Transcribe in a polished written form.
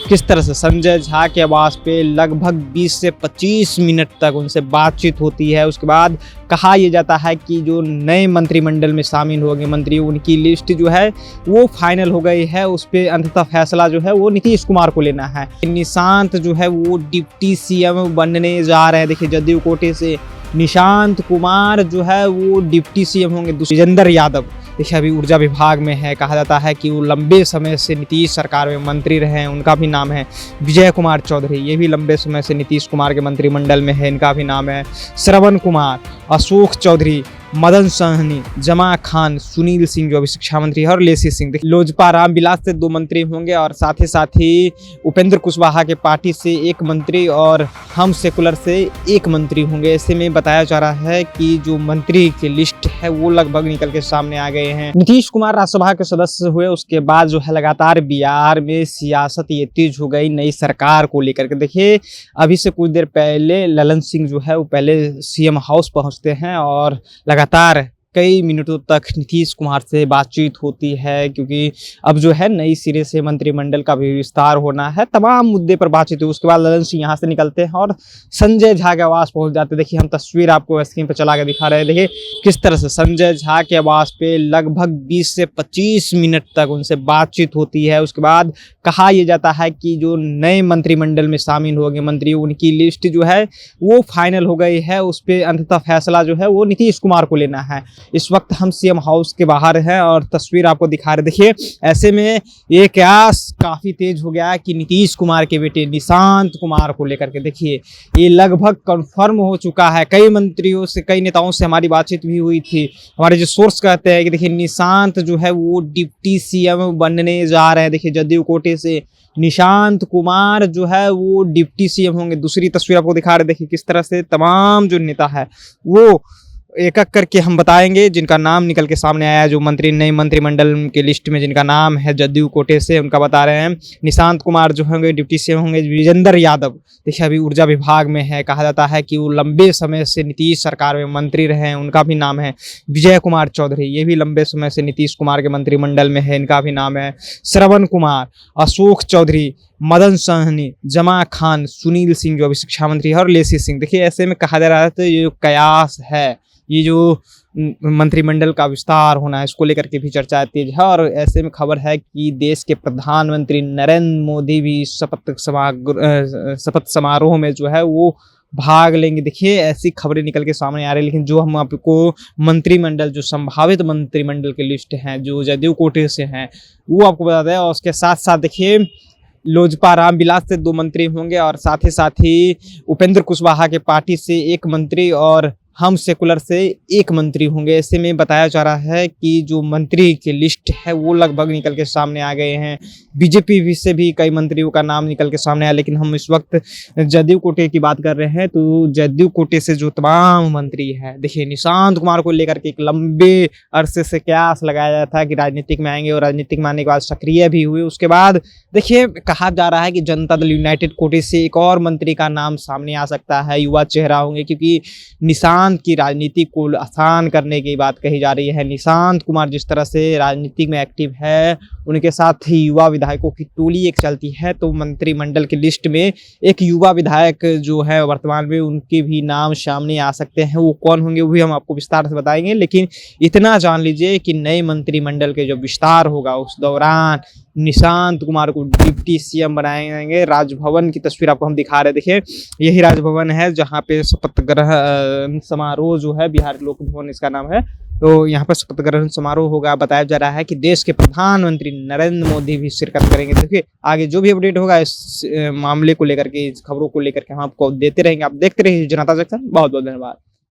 किस तरह से संजय झा के आवास पे लगभग 20 से 25 मिनट तक उनसे बातचीत होती है। उसके बाद कहा यह जाता है कि जो नए मंत्रिमंडल में शामिल होंगे मंत्री, उनकी लिस्ट जो है वो फाइनल हो गई है। उस पर अंततः फैसला जो है वो नीतीश कुमार को लेना है। निशांत जो है वो डिप्टी सीएम बनने जा रहे हैं। देखिए, जदयू कोटे से निशांत कुमार जो है वो डिप्टी सीएम होंगे। विजेंद्र यादव देखिए अभी ऊर्जा विभाग में है। कहा जाता है कि वो लंबे समय से नीतीश सरकार में मंत्री रहे हैं। उनका भी नाम है विजय कुमार चौधरी, ये भी लंबे समय से नीतीश कुमार के मंत्रिमंडल में है, इनका भी नाम है। श्रवण कुमार, अशोक चौधरी, मदन सहनी, जमा खान, सुनील सिंह जो अभी शिक्षा मंत्री है, और लेसी सिंह। लोजपा रामविलास से 2 मंत्री होंगे और साथ ही उपेंद्र कुशवाहा के पार्टी से 1 मंत्री और हम सेकुलर से 1 मंत्री होंगे। ऐसे में बताया जा रहा है कि जो मंत्री की लिस्ट है वो लगभग निकल के सामने आ गए हैं। नीतीश कुमार राज्यसभा के सदस्य हुए, उसके बाद जो है लगातार बिहार में सियासत ये तेज हो गई नई सरकार को लेकर के। देखिए अभी से कुछ देर पहले ललन सिंह जो है वो पहले सीएम हाउस पहुंचते हैं और लगातार कई मिनटों तक नीतीश कुमार से बातचीत होती है, क्योंकि अब जो है नई सिरे से मंत्रिमंडल का भी विस्तार होना है। तमाम मुद्दे पर बातचीत हुई। उसके बाद ललन सिंह यहाँ से निकलते हैं और संजय झा के आवास पहुंच जाते हैं। देखिए हम तस्वीर आपको स्क्रीन पर चला के दिखा रहे हैं। देखिए किस तरह से संजय झा के आवास पे लगभग 20 से 25 मिनट तक उनसे बातचीत होती है। उसके बाद कहा यह जाता है कि जो नए मंत्रिमंडल में शामिल होंगे मंत्री, उनकी लिस्ट जो है वो फाइनल हो गई है। उस पर अंततः फैसला जो है वो नीतीश कुमार को लेना है। इस वक्त हम सीएम हाउस के बाहर हैं और तस्वीर आपको दिखा रहे। देखिए ऐसे में ये कयास काफी तेज हो गया कि नीतीश कुमार के बेटे निशांत कुमार को लेकर के देखिए ये लगभग कंफर्म हो चुका है। कई मंत्रियों से, कई नेताओं से हमारी बातचीत भी हुई थी। हमारे जो सोर्स कहते हैं कि देखिए निशांत जो है वो डिप्टी सीएम बनने जा रहे हैं। देखिए जदयू कोटे से निशांत कुमार जो है वो डिप्टी सीएम होंगे। दूसरी तस्वीर आपको दिखा रहे। देखिए किस तरह से तमाम जो नेता है वो एक एक करके हम बताएंगे जिनका नाम निकल के सामने आया है। जो मंत्री नए मंत्रिमंडल की लिस्ट में जिनका नाम है जदयू कोटे से, उनका बता रहे हैं। निशांत कुमार जो होंगे डिप्टी सीएम होंगे। विजेंद्र यादव देखिए अभी ऊर्जा विभाग में है। कहा जाता है कि वो लंबे समय से नीतीश सरकार में मंत्री रहे हैं। उनका भी नाम है विजय कुमार चौधरी, ये भी लंबे समय से नीतीश कुमार के मंत्रिमंडल में है, इनका भी नाम है। श्रवण कुमार, अशोक चौधरी, मदन सहनी, जमा खान, सुनील सिंह जो अभी शिक्षा मंत्री है, और लेसी सिंह। देखिए ऐसे में कहा जा रहा है तो ये जो कयास है, ये जो मंत्रिमंडल का विस्तार होना है, इसको लेकर के भी चर्चा तेज है। और ऐसे में खबर है कि देश के प्रधानमंत्री नरेंद्र मोदी भी शपथ समारोह में जो है वो भाग लेंगे। देखिए ऐसी खबरें निकल के सामने आ रही है। लेकिन जो हम आपको मंत्रिमंडल, जो संभावित मंत्रिमंडल की लिस्ट हैं जो जदयू कोटे से हैं, वो आपको बता दें। और उसके साथ साथ देखिए लोजपा रामविलास से 2 मंत्री होंगे और साथ ही उपेंद्र कुशवाहा के पार्टी से 1 मंत्री और हम सेकुलर से 1 मंत्री होंगे। ऐसे में बताया जा रहा है कि जो मंत्री की लिस्ट है वो लगभग निकल के सामने आ गए हैं। बीजेपी से भी कई मंत्रियों का नाम निकल के सामने आया। लेकिन हम इस वक्त जदयू कोटे की बात कर रहे हैं, तो जदयू कोटे से जो तमाम मंत्री हैं, देखिए निशांत कुमार को लेकर के एक लंबे अरसे से कयास लगाया जाता था कि राजनीतिक में आएंगे, और राजनीतिक में आने के बाद सक्रिय भी हुए। उसके बाद देखिए कहा जा रहा है कि जनता दल यूनाइटेड कोटे से एक और मंत्री का नाम सामने आ सकता है। युवा चेहरा होंगे, क्योंकि निशांत की राजनीति को आसान करने की बात कही जा रही है। निशांत कुमार जिस तरह से राजनीति में एक्टिव है, उनके साथ ही युवा विधायकों की टोली एक चलती है। तो मंत्रिमंडल की लिस्ट में एक युवा विधायक जो है वर्तमान में, उनके भी नाम सामने आ सकते हैं। वो कौन होंगे वो भी हम आपको विस्तार से बताएंगे। लेकिन इतना जान लीजिए कि नए मंत्रिमंडल के जो विस्तार होगा उस दौरान निशांत कुमार को डिप्टी सीएम बनाए जाएंगे। राजभवन की तस्वीर आपको हम दिखा रहे हैं। देखिए यही राजभवन है जहाँ पे शपथ ग्रहण समारोह जो है, बिहार लोक भवन इसका नाम है। तो यहाँ पर शपथ ग्रहण समारोह होगा। बताया जा रहा है कि देश के प्रधानमंत्री नरेंद्र मोदी भी शिरकत करेंगे। देखिए आगे जो भी अपडेट होगा इस मामले को लेकर के, इस खबरों को लेकर के हम आपको देते रहेंगे। आप देखते रहिए जनता जंक्शन। बहुत बहुत धन्यवाद।